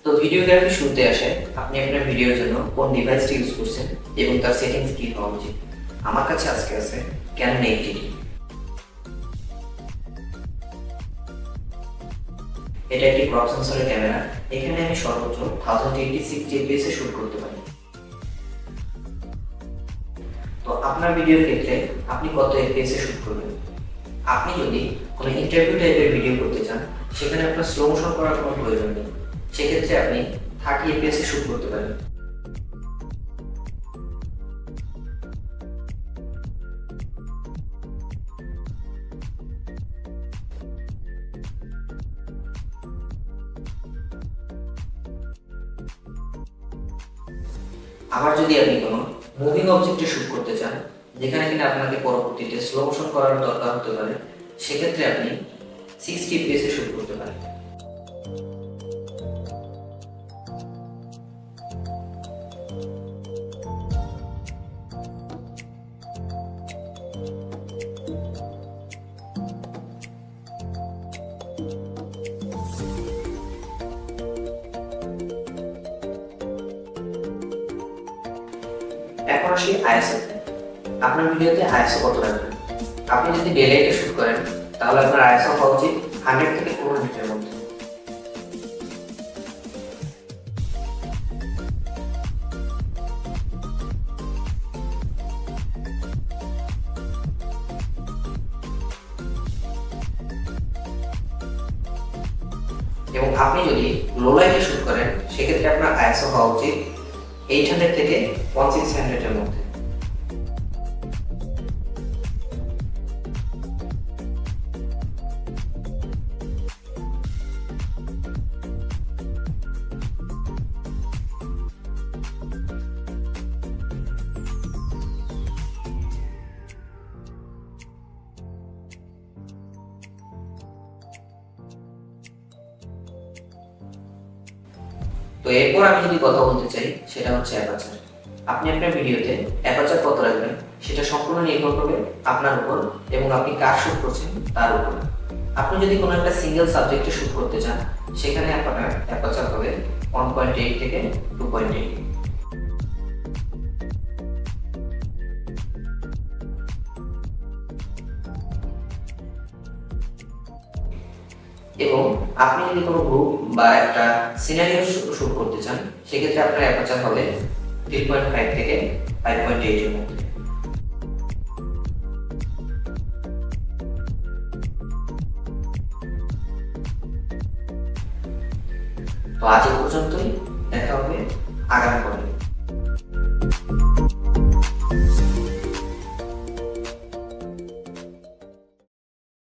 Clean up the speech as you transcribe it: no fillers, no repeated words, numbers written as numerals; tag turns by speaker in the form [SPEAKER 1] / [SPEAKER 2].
[SPEAKER 1] তো ভিডিওগ্রাফি শুরুতে আসে আপনি আপনার ভিডিওর জন্য কোন ডিভাইসটি ইউজ করছেন এবং তার সেটিংস কি হওয়া উচিত। আমার কাছে আজকে আছে Canon 80D। এটা একটি ক্রপ সেন্সরের ক্যামেরা। এখানে আমি সর্বোচ্চ 1080 fps এ শুট করতে পারি। তো আপনার ভিডিওর ক্ষেত্রে আপনি কত fps এ শুট করবেন? আপনি যদি কোনো ইন্টারভিউ টাইপের ভিডিও করতে চান, সেখানে আপনার স্লো মোশন করার কোনো প্রয়োজন নেই। সেক্ষেত্রে আপনি 30 fps এ শুট করতে পারেন। আবার যদি আপনি কোনো মুভিং অবজেক্টে শুট করতে চান, যেখানে কিনা আপনাকে পরবর্তীতে স্লো মোশন করার দরকার হতে পারে, সেক্ষেত্রে আপনি 60 fps এ শুট করতে পারেন। এখন আসি ISO তে। আপনার ভিডিওতে ISO কত রাখবেন? আপনি যদি ডেলাইটে শুট করেন, তাহলে আপনার ISO হওয়া উচিত 100 থেকে 200 এর মধ্যে। এবং আপনি যদি লো লাইটে শুট করেন, সেক্ষেত্রে আপনার ISO হওয়া উচিত 800 থেকে 1600 এর মধ্যে। তো এরপর আমি যদি কথা বলতে চাই, সেটা হচ্ছে অ্যাপারচার। আপনি আপনার ভিডিওতে অ্যাপারচার কত রাখবেন সেটা সম্পূর্ণ নির্ভর করবে আপনার উপর এবং আপনি কার শুট করছেন তার উপর। আপনি যদি কোনো একটা সিঙ্গেল সাবজেক্টে শুট করতে চান, সেখানে আপনার অ্যাপারচার হবে 1.8 থেকে 2.8। এবং আপনি যদি কোনো গ্রুপ বা একটা সিনারিও শুট করতে চান, সেক্ষেত্রে আপনার অ্যাপারচার হবে 3.5 থেকে 5.8 এর মধ্যে। তো আজ এই পর্যন্তই, দেখা হবে আগামী পর্বে।